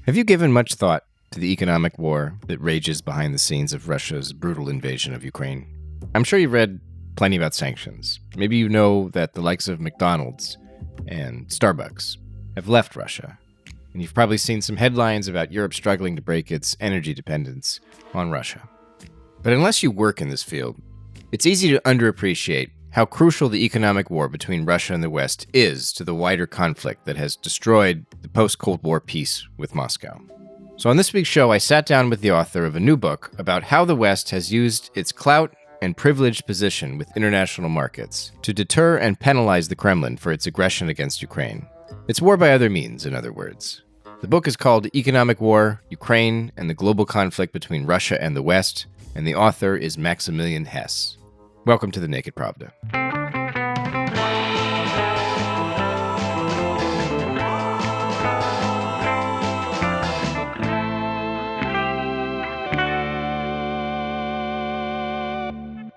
Have you given much thought to the economic war that rages behind the scenes of Russia's brutal invasion of Ukraine? I'm sure you've read plenty about sanctions. Maybe you know that the likes of McDonald's and Starbucks have left Russia. And you've probably seen some headlines about Europe struggling to break its energy dependence on Russia. But unless you work in this field, it's easy to underappreciate how crucial the economic war between Russia and the West is to the wider conflict that has destroyed the post-Cold War peace with Moscow. So on this week's show, I sat down with the author of a new book about how the West has used its clout and privileged position with international markets to deter and penalize the Kremlin for its aggression against Ukraine. It's war by other means, in other words. The book is called Economic War, Ukraine, and the Global Conflict Between Russia and the West, and the author is Maximilian Hess. Welcome to the Naked Pravda.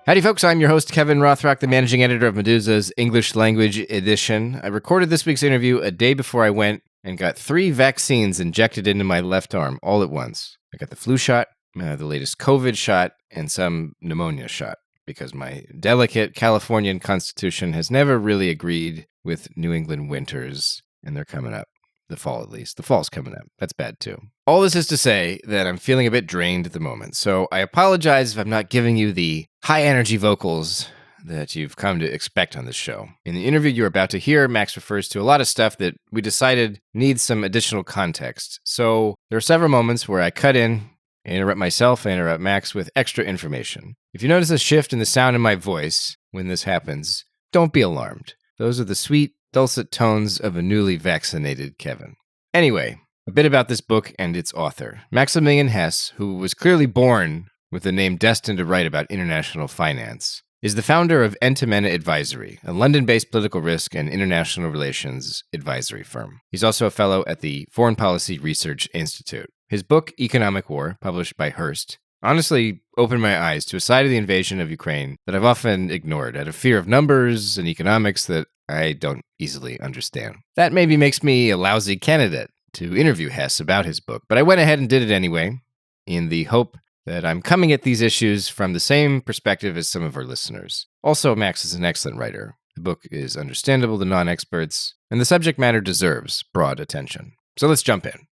Howdy, folks. I'm your host, Kevin Rothrock, the managing editor of Medusa's English language edition. I recorded this week's interview a day before I went and got 3 vaccines injected into my left arm all at once. I got the flu shot, the latest COVID shot, and some pneumonia shot, because my delicate Californian constitution has never really agreed with New England winters, and they're coming up. The fall, at least. The fall's coming up. That's bad, too. All this is to say that I'm feeling a bit drained at the moment, so I apologize if I'm not giving you the high-energy vocals that you've come to expect on this show. In the interview you're about to hear, Max refers to a lot of stuff that we decided needs some additional context. So there are several moments where I cut in, I interrupt myself, I interrupt Max with extra information. If you notice a shift in the sound in my voice when this happens, don't be alarmed. Those are the sweet, dulcet tones of a newly vaccinated Kevin. Anyway, a bit about this book and its author. Maximilian Hess, who was clearly born with the name destined to write about international finance, is the founder of Entemena Advisory, a London-based political risk and international relations advisory firm. He's also a fellow at the Foreign Policy Research Institute. His book, Economic War, published by Hearst, honestly opened my eyes to a side of the invasion of Ukraine that I've often ignored out of fear of numbers and economics that I don't easily understand. That maybe makes me a lousy candidate to interview Hess about his book, but I went ahead and did it anyway, in the hope that I'm coming at these issues from the same perspective as some of our listeners. Also, Max is an excellent writer. The book is understandable to non-experts, and the subject matter deserves broad attention. So let's jump in.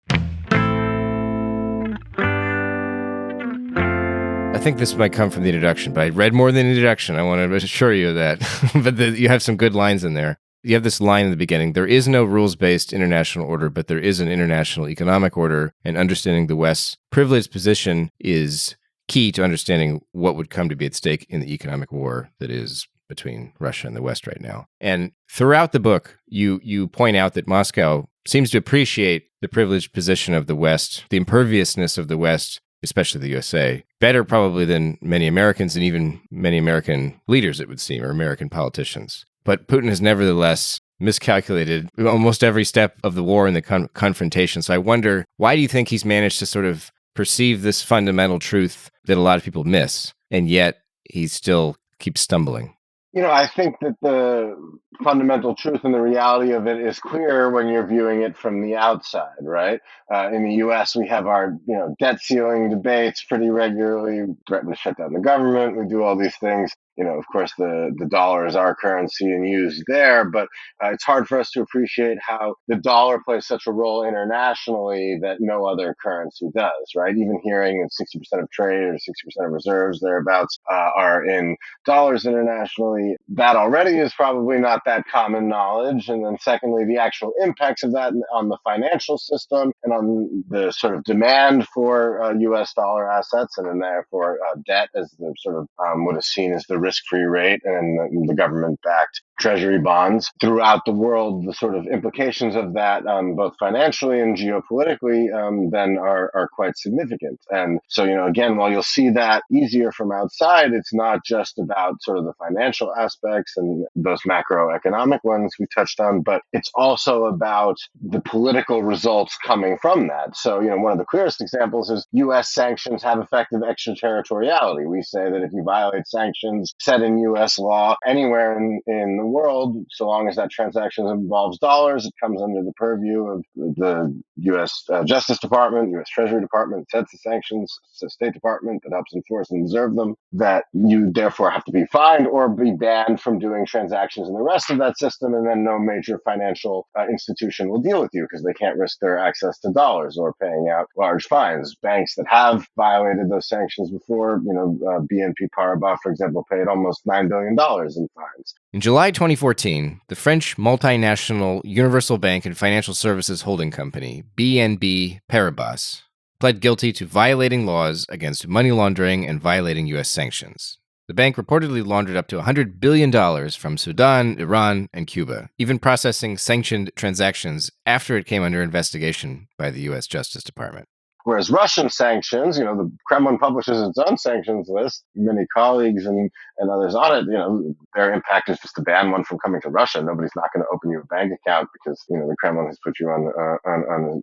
I think this might come from the introduction, but I read more than the introduction. I want to assure you of that. But you have some good lines in there. You have this line in the beginning: there is no rules-based international order, but there is an international economic order, and understanding the West's privileged position is key to understanding what would come to be at stake in the economic war that is between Russia and the West right now. And throughout the book, you point out that Moscow seems to appreciate the privileged position of the West, the imperviousness of the West, especially the USA, better probably than many Americans and even many American leaders, it would seem, or American politicians. But Putin has nevertheless miscalculated almost every step of the war and the confrontation. So I wonder, why do you think he's managed to sort of perceive this fundamental truth that a lot of people miss, and yet he still keeps stumbling? You know, I think that the fundamental truth and the reality of it is clear when you're viewing it from the outside, right? In the U.S., we have our, debt ceiling debates pretty regularly, threaten to shut down the government. We do all these things. Of course, the dollar is our currency and used there, but it's hard for us to appreciate how the dollar plays such a role internationally that no other currency does, right? Even hearing that 60% of trade or 60% of reserves thereabouts are in dollars internationally, that already is probably not that common knowledge. And then secondly, the actual impacts of that on the financial system and on the sort of demand for U.S. dollar assets, and then therefore debt as the sort of what is seen as the risk-free rate and the government-backed treasury bonds throughout the world. The sort of implications of that, both financially and geopolitically, then are quite significant. And so, again, while you'll see that easier from outside, it's not just about sort of the financial aspects and those macroeconomic ones we touched on, but it's also about the political results coming from that. So, one of the clearest examples is U.S. sanctions have effective extraterritoriality. We say that if you violate sanctions set in U.S. law anywhere in the world, so long as that transaction involves dollars, it comes under the purview of the U.S. Justice Department, U.S. Treasury Department, sets the sanctions, the State Department that helps enforce and observe them, that you therefore have to be fined or be banned from doing transactions in the rest of that system, and then no major financial institution will deal with you because they can't risk their access to dollars or paying out large fines. Banks that have violated those sanctions before, BNP Paribas, for example, paid almost $9 billion in fines. In July 2014, the French multinational Universal Bank and Financial Services Holding Company, BNP Paribas, pled guilty to violating laws against money laundering and violating U.S. sanctions. The bank reportedly laundered up to $100 billion from Sudan, Iran, and Cuba, even processing sanctioned transactions after it came under investigation by the U.S. Justice Department. Whereas Russian sanctions, the Kremlin publishes its own sanctions list, many colleagues and others on it, their impact is just to ban one from coming to Russia. Nobody's not going to open you a bank account because, the Kremlin has put you on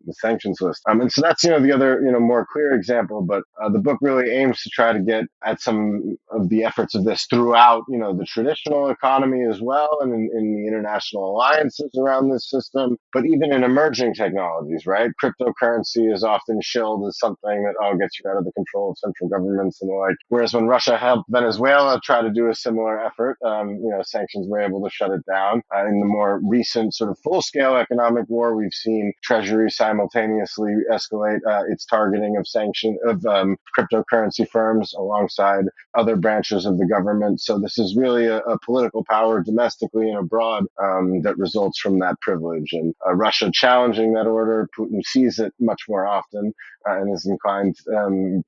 the sanctions list. And so that's, the other, more clear example. But the book really aims to try to get at some of the efforts of this throughout, the traditional economy as well, and in the international alliances around this system, but even in emerging technologies, right? Cryptocurrency is often shown as something that gets you out of the control of central governments and the like. Whereas when Russia helped Venezuela try to do a similar effort, sanctions were able to shut it down. In the more recent sort of full-scale economic war, we've seen Treasury simultaneously escalate its targeting of cryptocurrency firms alongside other branches of the government. So this is really a political power domestically and abroad that results from that privilege. And Russia challenging that order, Putin sees it much more often. And is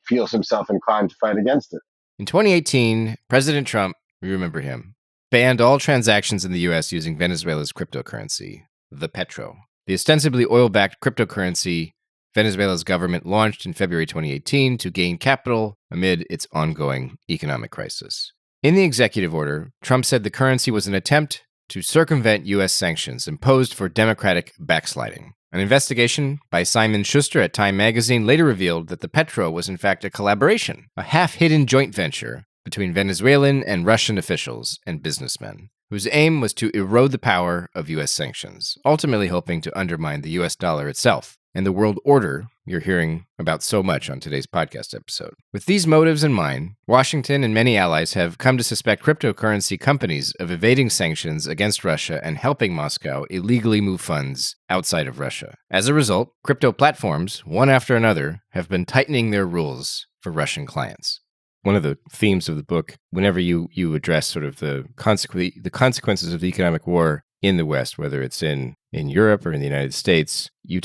feels himself inclined to fight against it. In 2018, President Trump, we remember him, banned all transactions in the U.S. using Venezuela's cryptocurrency, the Petro. The ostensibly oil-backed cryptocurrency Venezuela's government launched in February 2018 to gain capital amid its ongoing economic crisis. In the executive order, Trump said the currency was an attempt to circumvent U.S. sanctions imposed for democratic backsliding. An investigation by Simon Schuster at Time magazine later revealed that the Petro was in fact a collaboration, a half-hidden joint venture between Venezuelan and Russian officials and businessmen, whose aim was to erode the power of U.S. sanctions, ultimately hoping to undermine the U.S. dollar itself and the world order you're hearing about so much on today's podcast episode. With these motives in mind, Washington and many allies have come to suspect cryptocurrency companies of evading sanctions against Russia and helping Moscow illegally move funds outside of Russia. As a result, crypto platforms, one after another, have been tightening their rules for Russian clients. One of the themes of the book, whenever you address sort of the consequences of the economic war in the West, whether it's in Europe or in the United States, you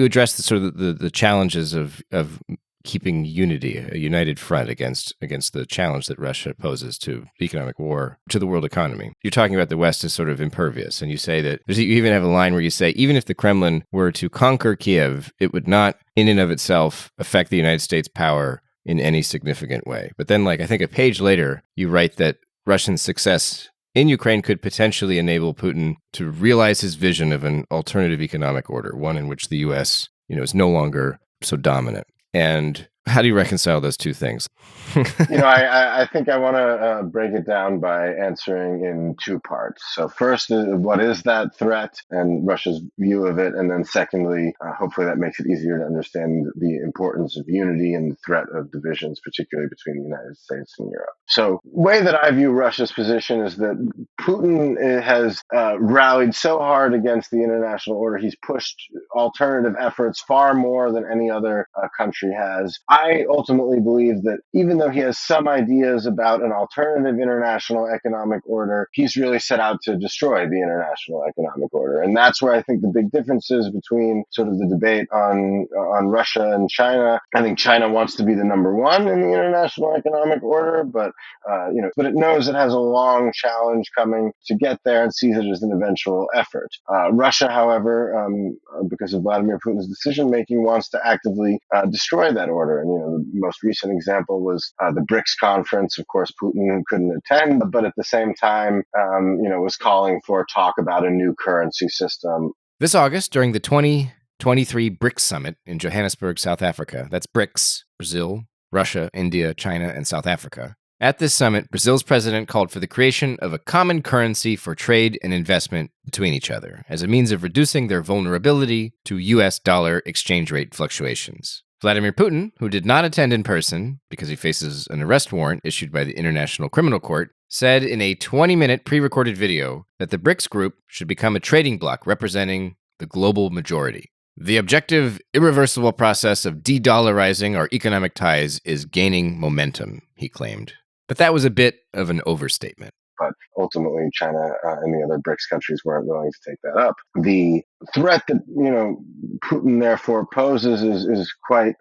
address the challenges of keeping unity, a united front against the challenge that Russia poses to economic war, to the world economy. You're talking about the West as sort of impervious, and you say that, you even have a line where you say, even if the Kremlin were to conquer Kiev, it would not, in and of itself, affect the United States' power in any significant way. But then, I think a page later, you write that Russian success in Ukraine could potentially enable Putin to realize his vision of an alternative economic order, one in which the U.S., is no longer so dominant. And how do you reconcile those two things? I think I want to break it down by answering in two parts. So first, what is that threat and Russia's view of it? And then secondly, hopefully that makes it easier to understand the importance of unity and the threat of divisions, particularly between the United States and Europe. So the way that I view Russia's position is that Putin has rallied so hard against the international order. He's pushed alternative efforts far more than any other country has. I ultimately believe that even though he has some ideas about an alternative international economic order, he's really set out to destroy the international economic order. And that's where I think the big difference is between sort of the debate on Russia and China. I think China wants to be the number one in the international economic order, but it knows it has a long challenge coming to get there and sees it as an eventual effort. Russia, however, because of Vladimir Putin's decision-making, wants to actively destroy that order. And, the most recent example was the BRICS conference. Of course, Putin couldn't attend, but at the same time, was calling for talk about a new currency system. This August, during the 2023 BRICS Summit in Johannesburg, South Africa, that's BRICS, Brazil, Russia, India, China, and South Africa, At this summit, Brazil's president called for the creation of a common currency for trade and investment between each other as a means of reducing their vulnerability to US dollar exchange rate fluctuations. Vladimir Putin, who did not attend in person because he faces an arrest warrant issued by the International Criminal Court, said in a 20-minute pre-recorded video that the BRICS group should become a trading bloc representing the global majority. The objective, irreversible process of de-dollarizing our economic ties is gaining momentum, he claimed. But that was a bit of an overstatement. But ultimately, China and the other BRICS countries weren't willing to take that up. The threat that Putin therefore poses is quite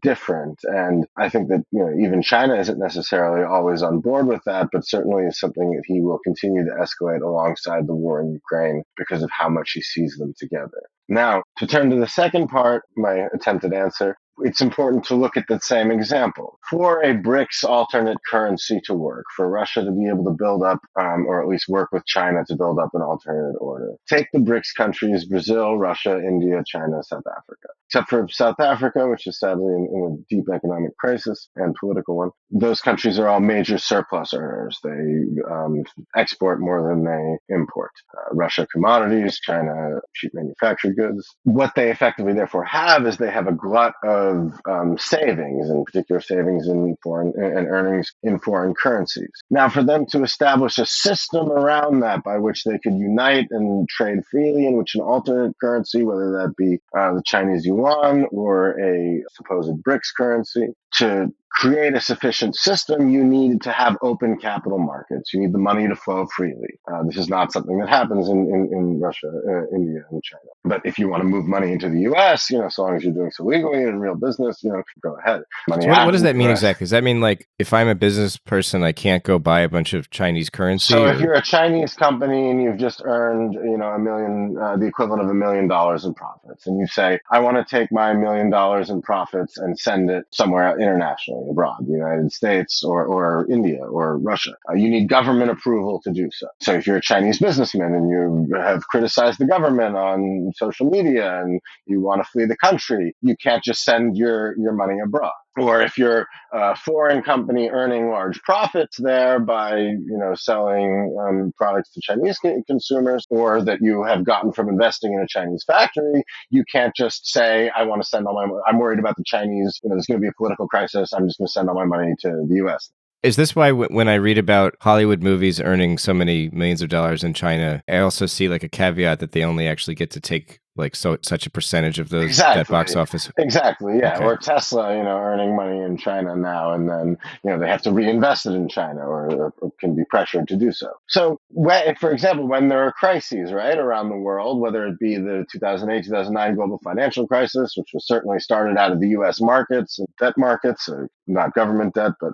different, and I think that even China isn't necessarily always on board with that, but certainly is something that he will continue to escalate alongside the war in Ukraine because of how much he sees them together. Now, to turn to the second part, my attempted answer, it's important to look at the same example. For a BRICS alternate currency to work, for Russia to be able to build up, or at least work with China to build up an alternate order, take the BRICS countries, Brazil, Russia, India, China, South Africa. Except for South Africa, which is sadly in a deep economic crisis and political one. Those countries are all major surplus earners. They export more than they import. Russia commodities, China cheap manufactured goods. What they effectively therefore have is they have a glut of savings, in particular savings in foreign and earnings in foreign currencies. Now, for them to establish a system around that by which they could unite and trade freely, in which an alternate currency, whether that be the Chinese yuan or a supposed BRICS currency, to create a sufficient system, you need to have open capital markets. You need the money to flow freely. This is not something that happens in Russia, India, and China. But if you want to move money into the U.S., so long as you're doing so legally in real business, go ahead. So what does that mean exactly? Does that mean like if I'm a business person, I can't go buy a bunch of Chinese currency? So if you're a Chinese company and you've just earned, a million, the equivalent of $1 million in profits, and you say, I want to take my $1 million in profits and send it somewhere internationally, abroad, the United States or India or Russia, you need government approval to do so. So if you're a Chinese businessman and you have criticized the government on social media and you want to flee the country, you can't just send your money abroad. Or if you're a foreign company earning large profits there by, selling products to Chinese consumers, or that you have gotten from investing in a Chinese factory, you can't just say, I want to send all my money. I'm worried about the Chinese, there's going to be a political crisis. I'm just going to send all my money to the U.S. Is this why when I read about Hollywood movies earning so many millions of dollars in China, I also see like a caveat that they only actually get to take such a percentage of those that box office? Exactly, yeah. Okay. Or Tesla, earning money in China now, and then they have to reinvest it in China, or can be pressured to do so. So, for example, when there are crises, right, around the world, whether it be the 2008-2009 global financial crisis, which was certainly started out of the U.S. markets and debt markets, not government debt, but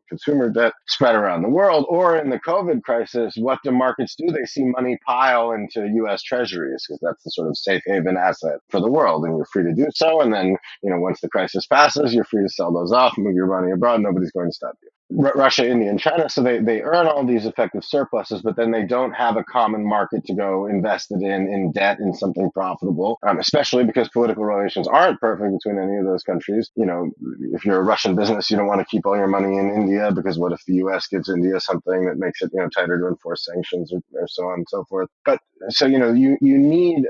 consumer debt spread around the world, or in the COVID crisis, what do markets do? They see money pile into U.S. treasuries because that's the sort of safe haven asset for the world, and you're free to do so. And then, once the crisis passes, you're free to sell those off, move your money abroad. Nobody's going to stop you. Russia, India, and China. So they earn all these effective surpluses, but then they don't have a common market to go invest it in debt, in something profitable, especially because political relations aren't perfect between any of those countries. If you're a Russian business, you don't want to keep all your money in India because what if the U.S. gives India something that makes it, tighter to enforce sanctions or so on and so forth. But so, you need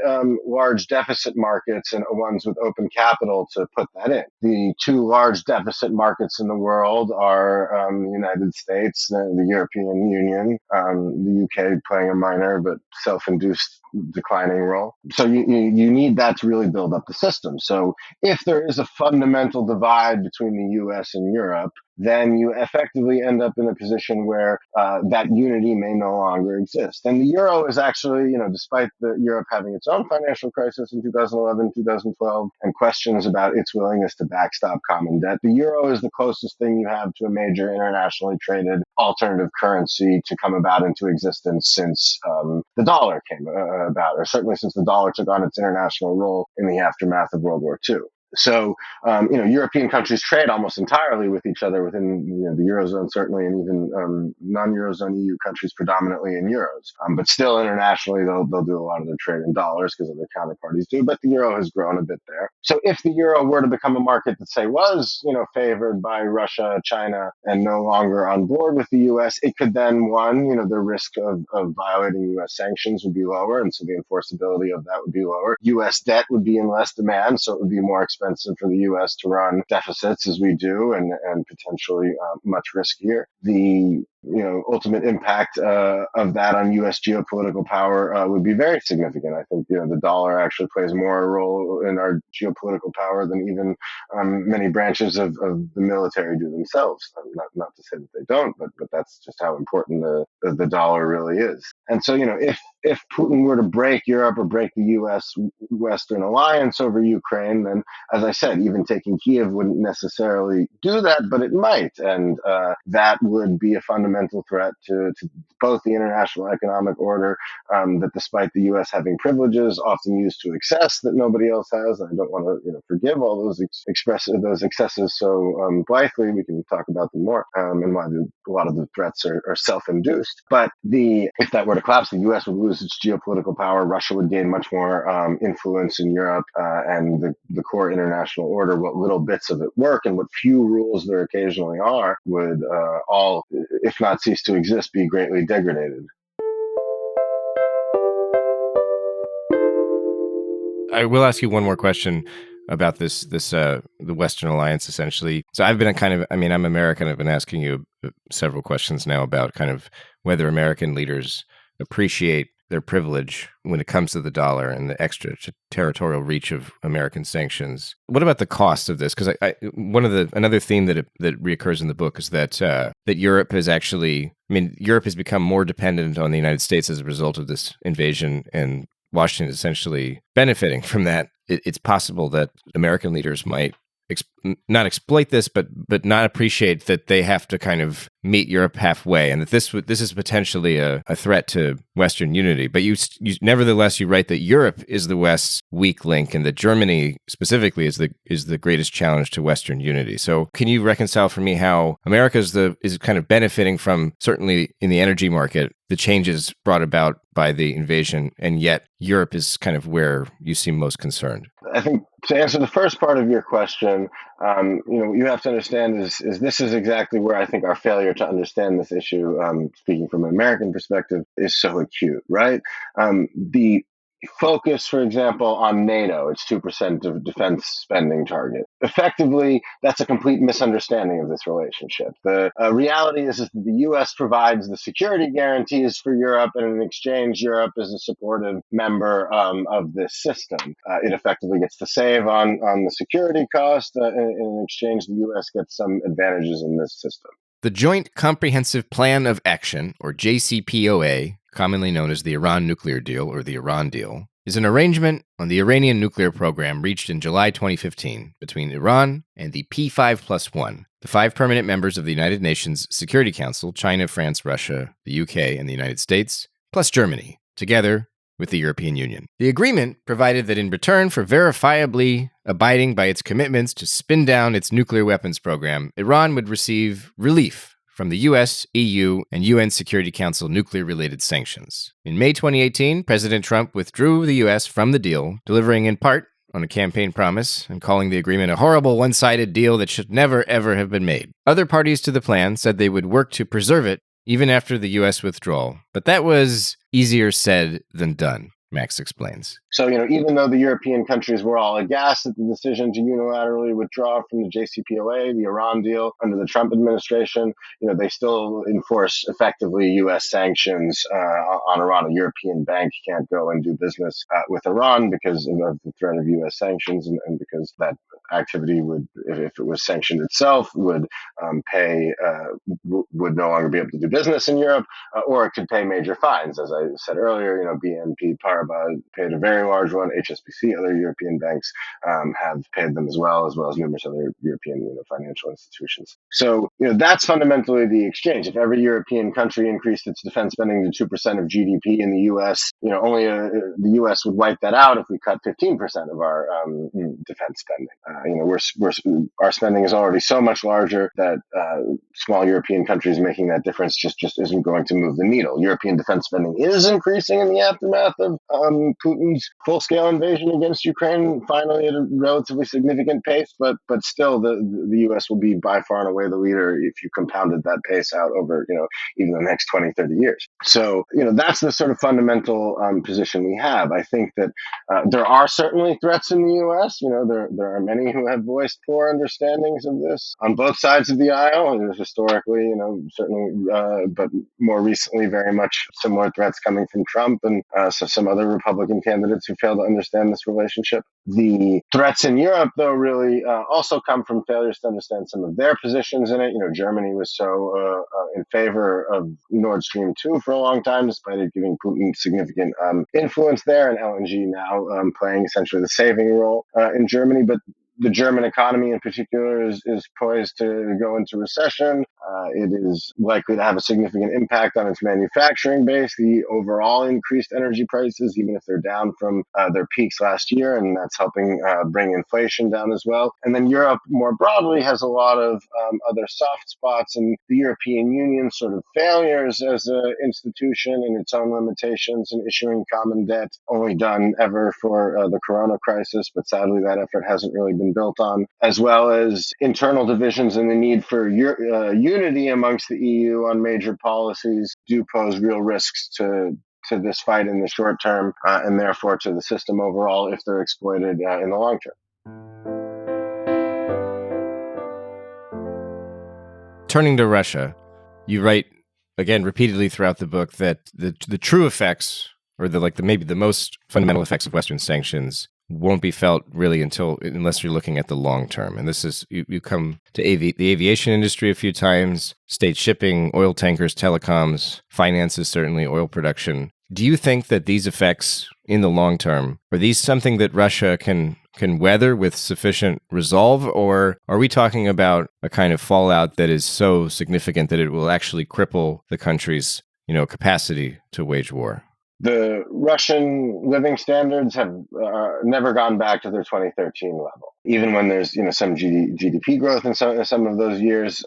large deficit markets and ones with open capital to put that in. The two large deficit markets in the world are the United States, the European Union, the UK playing a minor but self-induced declining role. So you need that to really build up the system. So if there is a fundamental divide between the US and Europe, then you effectively end up in a position where that unity may no longer exist. And the euro is actually, despite Europe having its own financial crisis in 2011, 2012, and questions about its willingness to backstop common debt, the euro is the closest thing you have to a major internationally traded alternative currency to come about into existence since the dollar came about, or certainly since the dollar took on its international role in the aftermath of World War II. So, European countries trade almost entirely with each other within the Eurozone, certainly, and even non-Eurozone EU countries predominantly in euros. But still, internationally, they'll do a lot of their trade in dollars because other counterparties do. But the euro has grown a bit there. So, if the euro were to become a market that, say, was favored by Russia, China, and no longer on board with the U.S., it could then the risk of violating U.S. sanctions would be lower, and so the enforceability of that would be lower. U.S. debt would be in less demand, so it would be more expensive for the U.S. to run deficits as we do, and potentially much riskier. The ultimate impact of that on U.S. geopolitical power would be very significant. I think the dollar actually plays more a role in our geopolitical power than even many branches of the military do themselves. Not to say that they don't, but that's just how important the dollar really is. And so if Putin were to break Europe or break the U.S. Western alliance over Ukraine, then, as I said, even taking Kiev wouldn't necessarily do that, but it might. And that would be a fundamental threat to both the international economic order, that despite the U.S. having privileges often used to excess that nobody else has, and I don't want to forgive all those those excesses so blithely. We can talk about them more, and why a lot of the threats are self-induced. But if that were to collapse, the U.S. would lose its geopolitical power. Russia would gain much more influence in Europe, and the core international order, what little bits of it work and what few rules there occasionally are, would all, if not cease to exist, be greatly degraded. I will ask you one more question about the Western alliance, essentially. So I've been I'm American. I've been asking you several questions now about kind of whether American leaders appreciate their privilege when it comes to the dollar and the extra territorial reach of American sanctions. What about the cost of this? Because another theme that reoccurs in the book is that Europe has Europe has become more dependent on the United States as a result of this invasion, and Washington is essentially benefiting from that. It's possible that American leaders might not exploit this, but not appreciate that they have to kind of meet Europe halfway, and that this is potentially a threat to Western unity. But nevertheless, you write that Europe is the West's weak link, and that Germany specifically is the greatest challenge to Western unity. So, can you reconcile for me how America is kind of benefiting from, certainly in the energy market, the changes brought about by the invasion, and yet Europe is kind of where you seem most concerned? I think to answer the first part of your question, what you have to understand is this is exactly where I think our failure to understand this issue, speaking from an American perspective, is so acute, right? The focus, for example, on NATO, its 2% of defense spending target. Effectively, that's a complete misunderstanding of this relationship. The reality is that the U.S. provides the security guarantees for Europe, and in exchange, Europe is a supportive member of this system. It effectively gets to save on the security cost. In exchange, the U.S. gets some advantages in this system. The Joint Comprehensive Plan of Action, or JCPOA, commonly known as the Iran nuclear deal or the Iran deal, is an arrangement on the Iranian nuclear program reached in July 2015 between Iran and the P5+1, the 5 permanent members of the United Nations Security Council: China, France, Russia, the UK, and the United States, plus Germany, together with the European Union. The agreement provided that in return for verifiably abiding by its commitments to spin down its nuclear weapons program, Iran would receive relief from the US, EU, and UN Security Council nuclear-related sanctions. In May 2018, President Trump withdrew the US from the deal, delivering in part on a campaign promise and calling the agreement a horrible one-sided deal that should never, ever have been made. Other parties to the plan said they would work to preserve it even after the U.S. withdrawal. But that was easier said than done, Max explains. So, even though the European countries were all aghast at the decision to unilaterally withdraw from the JCPOA, the Iran deal, under the Trump administration, they still enforce effectively U.S. sanctions on Iran. A European bank can't go and do business with Iran because of the threat of U.S. sanctions, and because that activity would, if it was sanctioned itself, would no longer be able to do business in Europe, or it could pay major fines. As I said earlier, BNP Paribas paid a very large one. HSBC, other European banks have paid them as well as numerous other European financial institutions. So that's fundamentally the exchange. If every European country increased its defense spending to 2% of GDP in the U.S., only the U.S. would wipe that out if we cut 15% of our defense spending. Our spending is already so much larger that small European countries making that difference just isn't going to move the needle. European defense spending is increasing in the aftermath of Putin's full-scale invasion against Ukraine, finally at a relatively significant pace, but still the U.S. will be by far and away the leader if you compounded that pace out over, even the next 20, 30 years. So, that's the sort of fundamental position we have. I think that there are certainly threats in the U.S. There are many who have voiced poor understandings of this on both sides of the aisle. Historically, certainly, but more recently, very much similar threats coming from Trump and some other Republican candidates who fail to understand this relationship. The threats in Europe, though, really also come from failures to understand some of their positions in it. Germany was so in favor of Nord Stream 2 for a long time, despite it giving Putin significant influence there, and LNG now playing essentially the saving role in Germany. But the German economy in particular is poised to go into recession. It is likely to have a significant impact on its manufacturing base. The overall increased energy prices, even if they're down from their peaks last year, and that's helping bring inflation down as well. And then Europe more broadly has a lot of other soft spots, and the European Union sort of failures as an institution and its own limitations in issuing common debt, only done ever for the corona crisis, but sadly that effort hasn't really been built on, as well as internal divisions and the need for unity amongst the EU on major policies do pose real risks to this fight in the short term, and therefore to the system overall if they're exploited in the long term. Turning to Russia, you write again repeatedly throughout the book that the true effects, or maybe the most fundamental effects of Western sanctions, won't be felt really unless you're looking at the long term. And this is, you come to the aviation industry a few times, state shipping, oil tankers, telecoms, finances, certainly oil production. Do you think that these effects in the long term, are these something that Russia can weather with sufficient resolve, or are we talking about a kind of fallout that is so significant that it will actually cripple the country's, capacity to wage war? The Russian living standards have never gone back to their 2013 level. Even when there's some GDP growth in some of those years,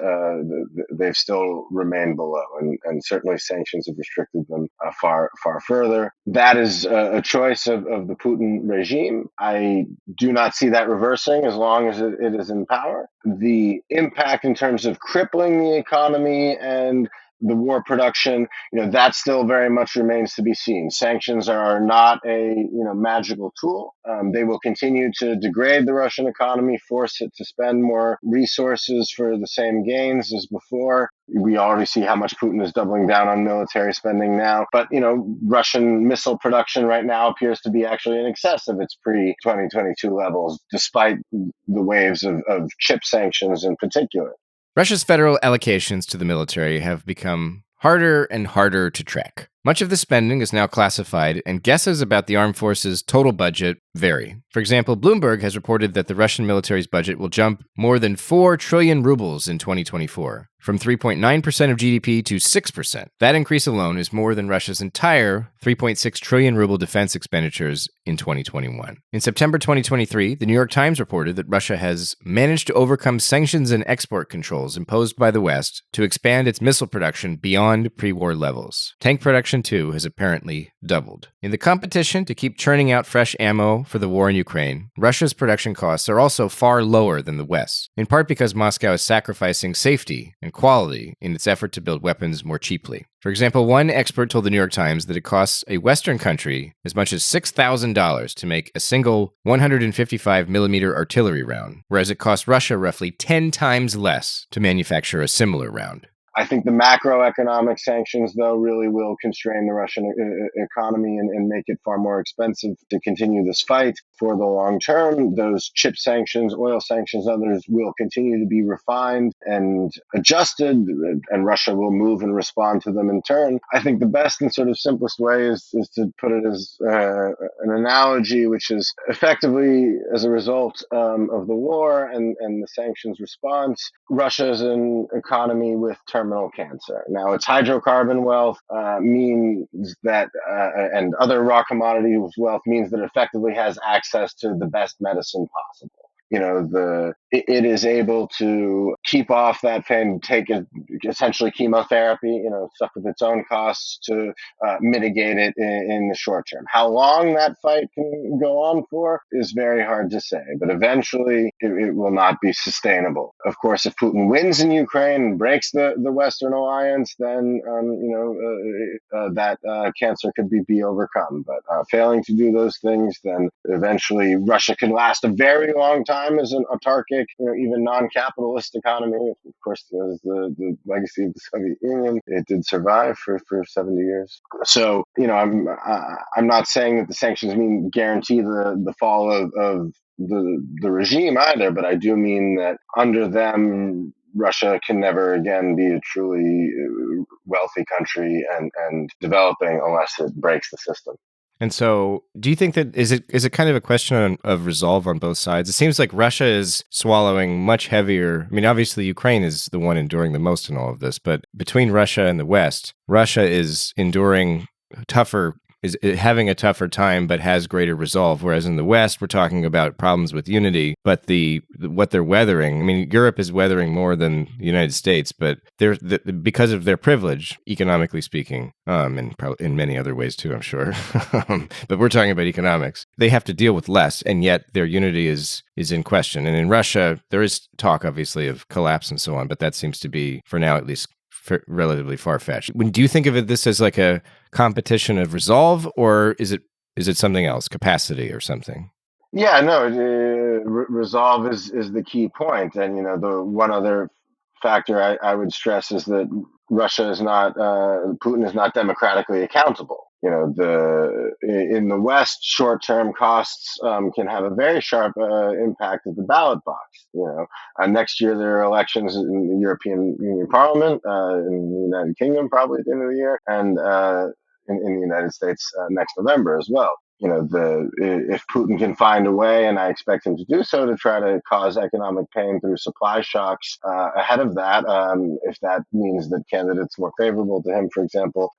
they've still remained below, and certainly sanctions have restricted them far further. That is a choice of the Putin regime. I do not see that reversing as long as it is in power. The impact in terms of crippling the economy and the war production, that still very much remains to be seen. Sanctions are not a magical tool. They will continue to degrade the Russian economy, force it to spend more resources for the same gains as before. We already see how much Putin is doubling down on military spending now. But, Russian missile production right now appears to be actually in excess of its pre-2022 levels, despite the waves of chip sanctions in particular. Russia's federal allocations to the military have become harder and harder to track. Much of the spending is now classified, and guesses about the armed forces' total budget vary. For example, Bloomberg has reported that the Russian military's budget will jump more than 4 trillion rubles in 2024, from 3.9% of GDP to 6%. That increase alone is more than Russia's entire 3.6 trillion ruble defense expenditures in 2021. In September 2023, the New York Times reported that Russia has managed to overcome sanctions and export controls imposed by the West to expand its missile production beyond pre-war levels. Tank production, too, has apparently doubled. In the competition to keep churning out fresh ammo for the war in Ukraine, Russia's production costs are also far lower than the West's, in part because Moscow is sacrificing safety and quality in its effort to build weapons more cheaply. For example, one expert told the New York Times that it costs a Western country as much as $6,000 to make a single 155mm artillery round, whereas it costs Russia roughly 10 times less to manufacture a similar round. I think the macroeconomic sanctions, though, really will constrain the Russian economy and make it far more expensive to continue this fight for the long term. Those chip sanctions, oil sanctions, others will continue to be refined and adjusted, and Russia will move and respond to them in turn. I think the best and sort of simplest way is to put it as an analogy, which is effectively as a result of the war and the sanctions response, Russia is an economy with terminal cancer. Now, its hydrocarbon wealth means that, and other raw commodity wealth means that it effectively has access to the best medicine possible. it is able to keep off that pain, take it, essentially chemotherapy, stuff with its own costs to mitigate it in the short term. How long that fight can go on for is very hard to say, but eventually it will not be sustainable. Of course, if Putin wins in Ukraine and breaks the Western alliance, then that cancer could be overcome. But failing to do those things, then eventually Russia can last a very long time as an autarkic, even non-capitalist economy. Of course, there's the legacy of the Soviet Union. It did survive for 70 years. So, I'm not saying that the sanctions guarantee the fall of the regime either, but I do mean that under them, Russia can never again be a truly wealthy country and developing unless it breaks the system. And so, do you think that is it kind of a question of resolve on both sides? It seems like Russia is swallowing much heavier. I mean, obviously, Ukraine is the one enduring the most in all of this, but between Russia and the West, Russia is enduring tougher, is having a tougher time, but has greater resolve. Whereas in the West, we're talking about problems with unity, but what they're weathering. I mean, Europe is weathering more than the United States, but because of their privilege, economically speaking, and probably in many other ways too, I'm sure. But we're talking about economics. They have to deal with less, and yet their unity is in question. And in Russia, there is talk, obviously, of collapse and so on, but that seems to be, for now at least, relatively far-fetched. Do you think of this as like a competition of resolve, or is it something else, capacity or something? Yeah, no, resolve is the key point. And, the one other factor I would stress is that Russia is not, Putin is not democratically accountable. In the West, short-term costs can have a very sharp impact at the ballot box. Next year there are elections in the European Union Parliament, in the United Kingdom probably at the end of the year, and in the United States next November as well. If Putin can find a way, and I expect him to do so, to try to cause economic pain through supply shocks ahead of that, if that means that candidates more favorable to him, for example,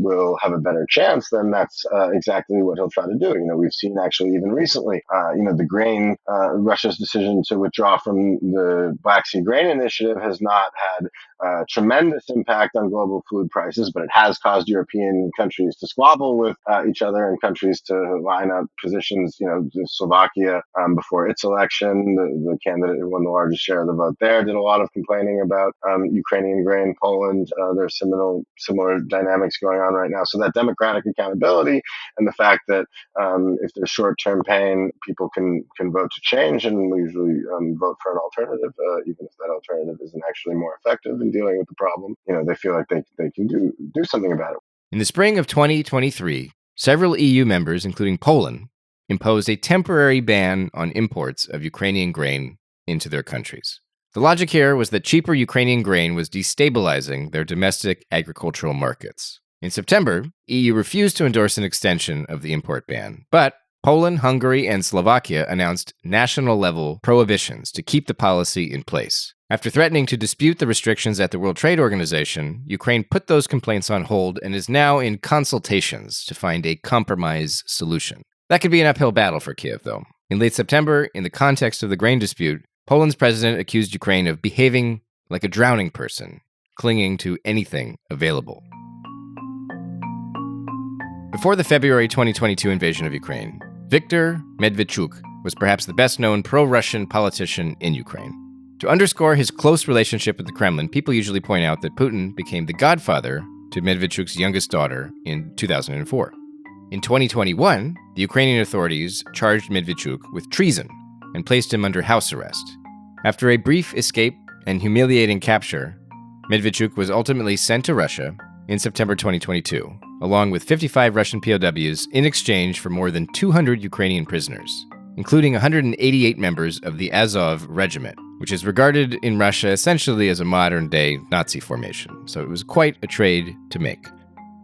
will have a better chance, then that's exactly what he'll try to do. We've seen actually even recently, the grain, Russia's decision to withdraw from the Black Sea Grain Initiative has not had tremendous impact on global food prices, but it has caused European countries to squabble with each other and countries to line up positions. Slovakia, before its election, the candidate who won the largest share of the vote there did a lot of complaining about Ukrainian grain. Poland, there's similar dynamics going on right now. So that democratic accountability and the fact that if there's short-term pain, people can vote to change, and we usually vote for an alternative, even if that alternative isn't actually more effective in dealing with the problem. They feel like they can do something about it. In the spring of 2023, several EU members, including Poland, imposed a temporary ban on imports of Ukrainian grain into their countries. The logic here was that cheaper Ukrainian grain was destabilizing their domestic agricultural markets. In September, EU refused to endorse an extension of the import ban, but Poland, Hungary, and Slovakia announced national-level prohibitions to keep the policy in place. After threatening to dispute the restrictions at the World Trade Organization, Ukraine put those complaints on hold and is now in consultations to find a compromise solution. That could be an uphill battle for Kyiv, though. In late September, in the context of the grain dispute, Poland's president accused Ukraine of behaving like a drowning person, clinging to anything available. Before the February 2022 invasion of Ukraine, Viktor Medvedchuk was perhaps the best-known pro-Russian politician in Ukraine. To underscore his close relationship with the Kremlin, people usually point out that Putin became the godfather to Medvedchuk's youngest daughter in 2004. In 2021, the Ukrainian authorities charged Medvedchuk with treason and placed him under house arrest. After a brief escape and humiliating capture, Medvedchuk was ultimately sent to Russia in September 2022, along with 55 Russian POWs in exchange for more than 200 Ukrainian prisoners, including 188 members of the Azov regiment, which is regarded in Russia essentially as a modern-day Nazi formation. So it was quite a trade to make.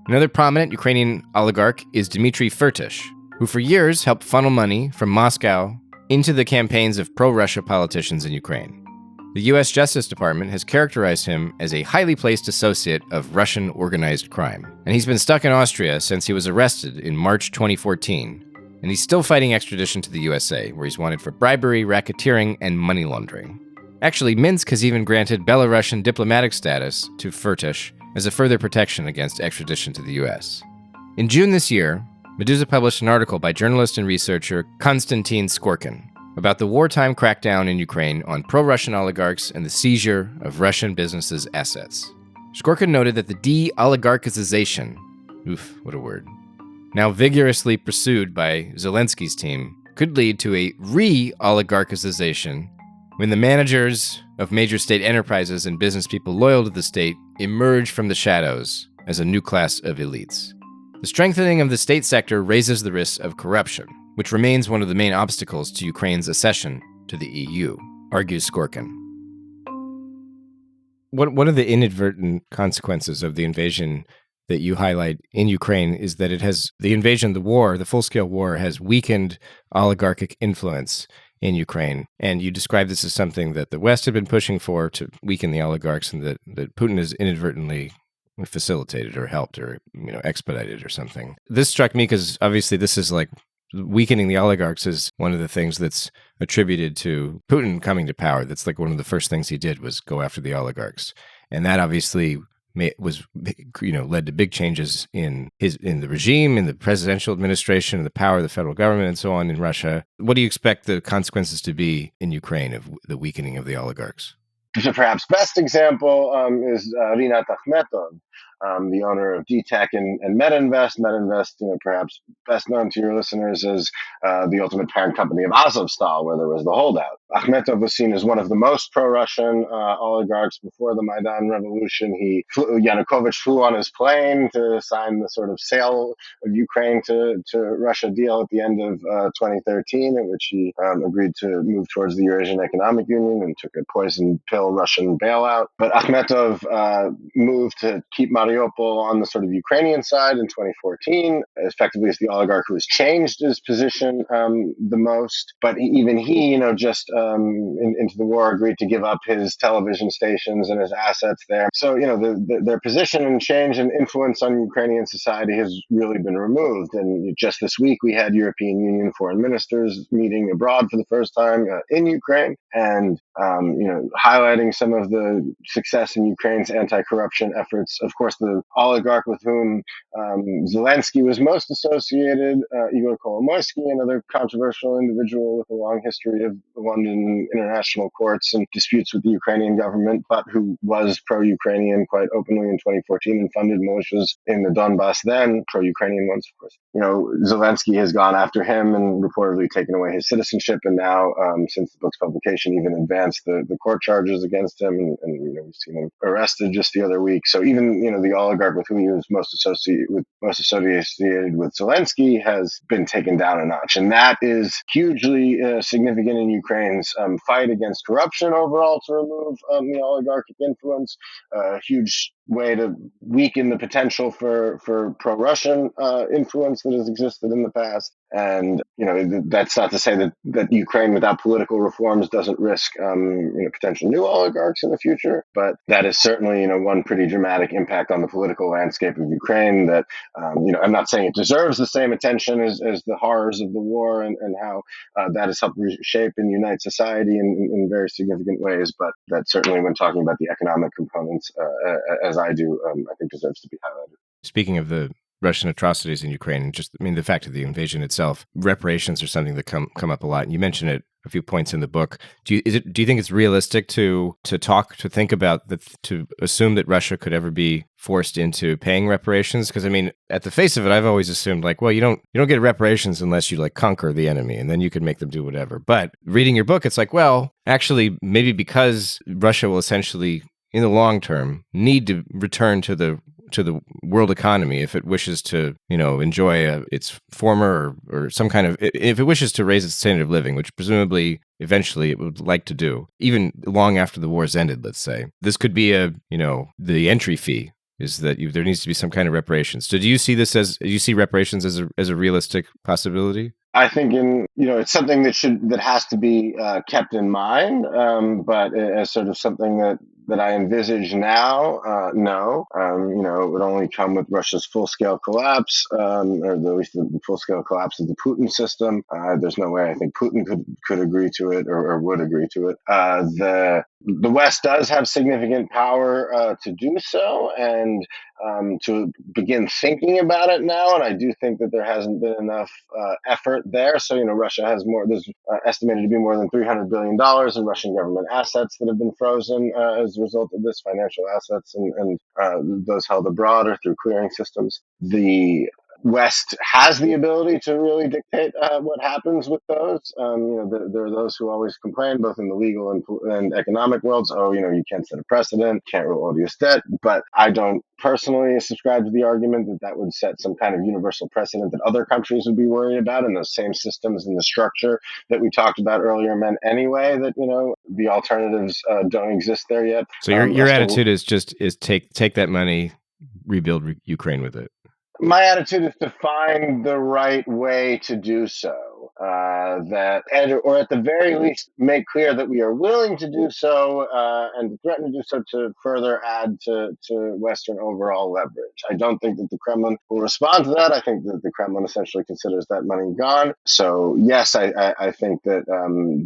Another prominent Ukrainian oligarch is Dmitry Firtash, who for years helped funnel money from Moscow into the campaigns of pro-Russia politicians in Ukraine. The U.S. Justice Department has characterized him as a highly placed associate of Russian organized crime, and he's been stuck in Austria since he was arrested in March 2014 and he's still fighting extradition to the USA, where he's wanted for bribery, racketeering, and money laundering. Actually, Minsk has even granted Belarusian diplomatic status to Firtash as a further protection against extradition to the US. In June this year, Meduza published an article by journalist and researcher Konstantin Skorkin about the wartime crackdown in Ukraine on pro-Russian oligarchs and the seizure of Russian businesses' assets. Skorkin noted that the de-oligarchization, oof, what a word, now vigorously pursued by Zelensky's team, could lead to a re-oligarchization when the managers of major state enterprises and business people loyal to the state emerge from the shadows as a new class of elites. The strengthening of the state sector raises the risk of corruption, which remains one of the main obstacles to Ukraine's accession to the EU, argues Skorkin. One of the inadvertent consequences of the invasion that you highlight in Ukraine is that the full-scale war, has weakened oligarchic influence in Ukraine. And you describe this as something that the West had been pushing for to weaken the oligarchs, and that Putin has inadvertently facilitated or helped or expedited or something. This struck me because obviously this is like weakening the oligarchs is one of the things that's attributed to Putin coming to power. That's like one of the first things he did was go after the oligarchs. And that obviously led to big changes in the regime, in the presidential administration, the power of the federal government, and so on in Russia. What do you expect the consequences to be in Ukraine of the weakening of the oligarchs? The perhaps best example is Rinat Akhmetov, the owner of DTech and Metinvest. Metinvest, perhaps best known to your listeners as the ultimate parent company of Azovstal, where there was the holdout. Akhmetov was seen as one of the most pro-Russian oligarchs before the Maidan Revolution. Yanukovych flew on his plane to sign the sort of sale of Ukraine to Russia deal at the end of 2013, in which he agreed to move towards the Eurasian Economic Union and took a poison pill Russian bailout. But Akhmetov moved to keep Mariupol on the sort of Ukrainian side in 2014, effectively as the oligarch who has changed his position the most. But even he, just into the war, agreed to give up his television stations and his assets there. So, their position and change and influence on Ukrainian society has really been removed. And just this week, we had European Union foreign ministers meeting abroad for the first time in Ukraine, and highlighting some of the success in Ukraine's anti-corruption efforts. Of course, the oligarch with whom Zelensky was most associated, Igor Kolomoisky, another controversial individual with a long history of the London international courts and disputes with the Ukrainian government, but who was pro-Ukrainian quite openly in 2014 and funded militias in the Donbass then, pro-Ukrainian ones, of course. Zelensky has gone after him and reportedly taken away his citizenship, and now, since the book's publication, even advanced the court charges against him, and we've seen him arrested just the other week. So even the oligarch with whom he was most associated with Zelensky has been taken down a notch, and that is hugely significant in Ukraine's fight against corruption overall to remove the oligarchic influence. A huge way to weaken the potential for pro-Russian influence that has existed in the past. And that's not to say that Ukraine without political reforms doesn't risk potential new oligarchs in the future, but that is certainly one pretty dramatic impact on the political landscape of Ukraine that I'm not saying it deserves the same attention as the horrors of the war and how that has helped reshape and unite society in very significant ways, but that certainly, when talking about the economic components, as I do, I think deserves to be highlighted. Speaking of the Russian atrocities in Ukraine, the fact of the invasion itself, reparations are something that come up a lot. And you mention it a few points in the book. Do you think it's realistic to assume that Russia could ever be forced into paying reparations? Because at the face of it, I've always assumed you don't get reparations unless you conquer the enemy, and then you can make them do whatever. But reading your book, it's actually maybe because Russia will essentially, in the long term, need to return to the world economy if it wishes to, enjoy its former or some kind of, if it wishes to raise its standard of living, which presumably eventually it would like to do, even long after the war's ended, let's say. This could be the entry fee is that there needs to be some kind of reparations. So do you see reparations as a realistic possibility? I think it's something that has to be kept in mind, but as sort of something that that I envisage now, no. It would only come with Russia's full-scale collapse, or at least the full-scale collapse of the Putin system. There's no way I think Putin could agree to it or would agree to it. The West does have significant power to do so, and to begin thinking about it now. And I do think that there hasn't been enough effort there. So, Russia has more, there's estimated to be more than $300 billion in Russian government assets that have been frozen as a result of this, financial assets and those held abroad or through clearing systems. The West has the ability to really dictate what happens with those. There are those who always complain, both in the legal and economic worlds. Oh, you can't set a precedent, can't rule odious debt. But I don't personally subscribe to the argument that would set some kind of universal precedent that other countries would be worried about. And those same systems and the structure that we talked about earlier meant anyway that the alternatives don't exist there yet. So your attitude is take that money, rebuild Ukraine with it. My attitude is to find the right way to do so. Or at the very least, make clear that we are willing to do so and threaten to do so to further add to Western overall leverage. I don't think that the Kremlin will respond to that. I think that the Kremlin essentially considers that money gone. So yes, I think that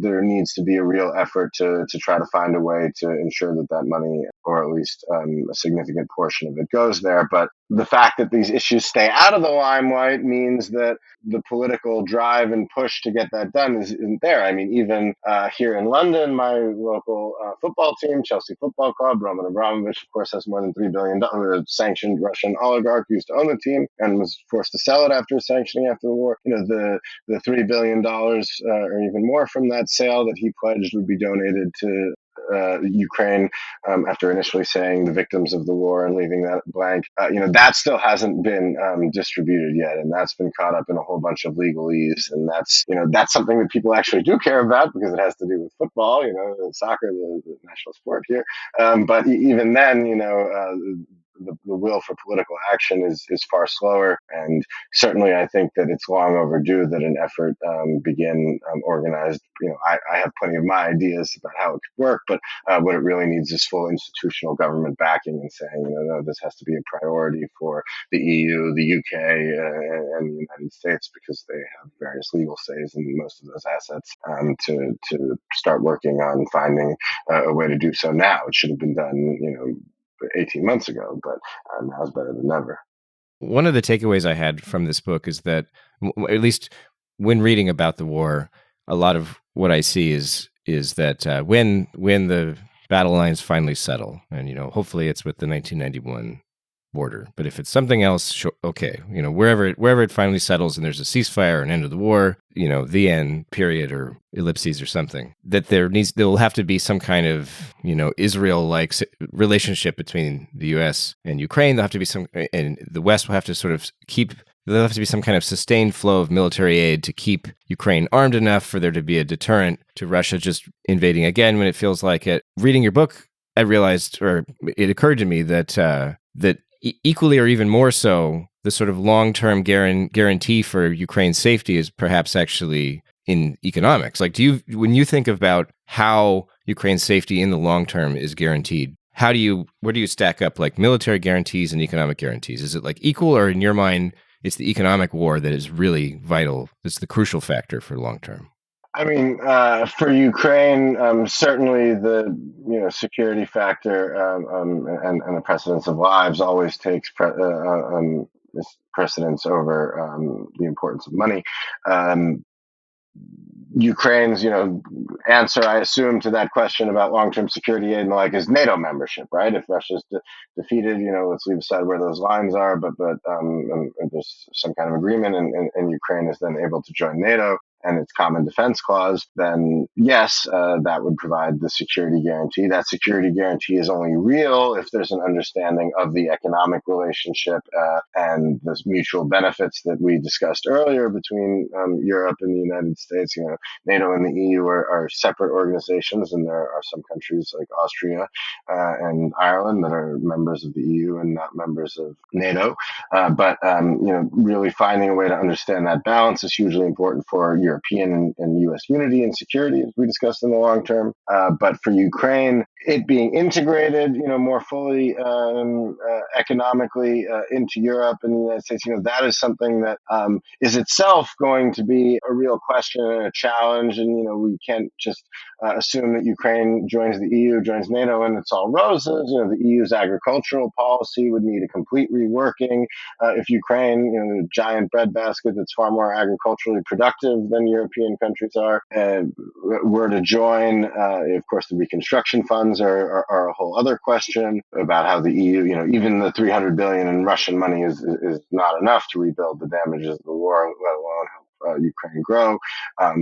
there needs to be a real effort to try to find a way to ensure that money, or at least a significant portion of it, goes there. But the fact that these issues stay out of the limelight means that the political drive and push to get that done isn't there. I mean, even here in London, my local football team, Chelsea Football Club, Roman Abramovich, of course, has more than $3 billion. A sanctioned Russian oligarch who used to own the team and was forced to sell it after sanctioning after the war. The $3 billion or even more from that sale that he pledged would be donated to Ukraine after initially saying the victims of the war and leaving that blank. That still hasn't been distributed yet, and that's been caught up in a whole bunch of legalese. And that's something that people actually do care about because it has to do with football, soccer, the national sport here. But even then, the will for political action is far slower. And certainly I think that it's long overdue that an effort begin organized. I have plenty of my ideas about how it could work, but what it really needs is full institutional government backing and saying, no, this has to be a priority for the EU, the UK, and the United States, because they have various legal says in most of those assets, to start working on finding a way to do so now. It should have been done, 18 months ago, but now is better than never. One of the takeaways I had from this book is that, at least when reading about the war, a lot of what I see is that when the battle lines finally settle, and hopefully it's with the 1991 border, but if it's something else, okay, wherever it finally settles and there's a ceasefire, an end of the war, the end, period, or ellipses or something, that there will have to be some kind of Israel-like relationship between the U.S. and Ukraine. There'll have to be and the West will have to sort of there'll have to be some kind of sustained flow of military aid to keep Ukraine armed enough for there to be a deterrent to Russia just invading again when it feels like it. Reading your book, I realized, or it occurred to me that equally or even more so, the sort of long-term guarantee for Ukraine's safety is perhaps actually in economics. Like, when you think about how Ukraine's safety in the long term is guaranteed, where do you stack up like military guarantees and economic guarantees? Is it like equal, or in your mind, it's the economic war that is really vital? It's the crucial factor for long term. I mean, for Ukraine, certainly the security factor and the precedence of lives always takes precedence over the importance of money. Ukraine's, answer, I assume, to that question about long-term security aid and the like is NATO membership, right? If Russia's defeated, let's leave aside where those lines are, but there's some kind of agreement, and Ukraine is then able to join NATO and its common defense clause, then yes, that would provide the security guarantee. That security guarantee is only real if there's an understanding of the economic relationship and the mutual benefits that we discussed earlier between Europe and the United States. NATO and the EU are separate organizations, and there are some countries like Austria and Ireland that are members of the EU and not members of NATO. But really finding a way to understand that balance is hugely important for European and U.S. unity and security, as we discussed in the long term. But for Ukraine, it being integrated, more fully economically into Europe and the United States, that is something that is itself going to be a real question and a challenge. And we can't just assume that Ukraine joins the EU, joins NATO, and it's all roses. The EU's agricultural policy would need a complete reworking. If Ukraine, the giant breadbasket that's far more agriculturally productive than European countries are, were to join, of course, the reconstruction funds are a whole other question about how the EU, even the $300 billion in Russian money is not enough to rebuild the damages of the war, let alone help Ukraine grow.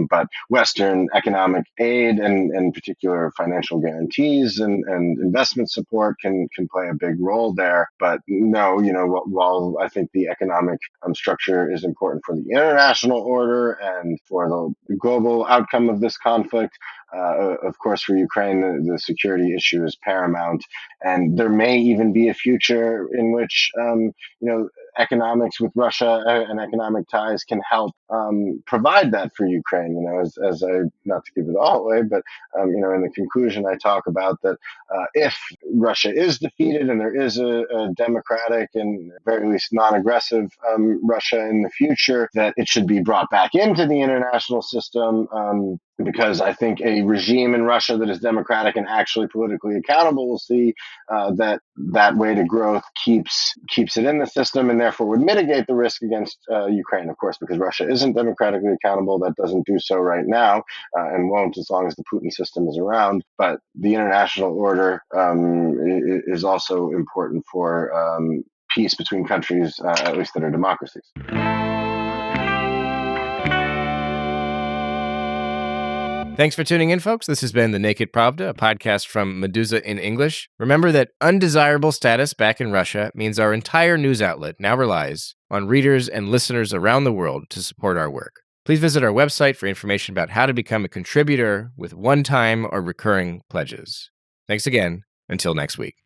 But Western economic aid and in particular financial guarantees and investment support can play a big role there. But no, while I think the economic structure is important for the international order and for the global outcome of this conflict, of course, for Ukraine, the security issue is paramount. And there may even be a future in which, economics with Russia and economic ties can help provide that for Ukraine. As I, not to give it all away, but in the conclusion, I talk about that if Russia is defeated and there is a democratic and very least non-aggressive Russia in the future, that it should be brought back into the international system. Because I think a regime in Russia that is democratic and actually politically accountable will see that way to growth keeps it in the system and therefore would mitigate the risk against Ukraine, of course, because Russia isn't democratically accountable. That doesn't do so right now and won't as long as the Putin system is around. But the international order is also important for peace between countries, at least that are democracies. Thanks for tuning in, folks. This has been The Naked Pravda, a podcast from Meduza in English. Remember that undesirable status back in Russia means our entire news outlet now relies on readers and listeners around the world to support our work. Please visit our website for information about how to become a contributor with one-time or recurring pledges. Thanks again. Until next week.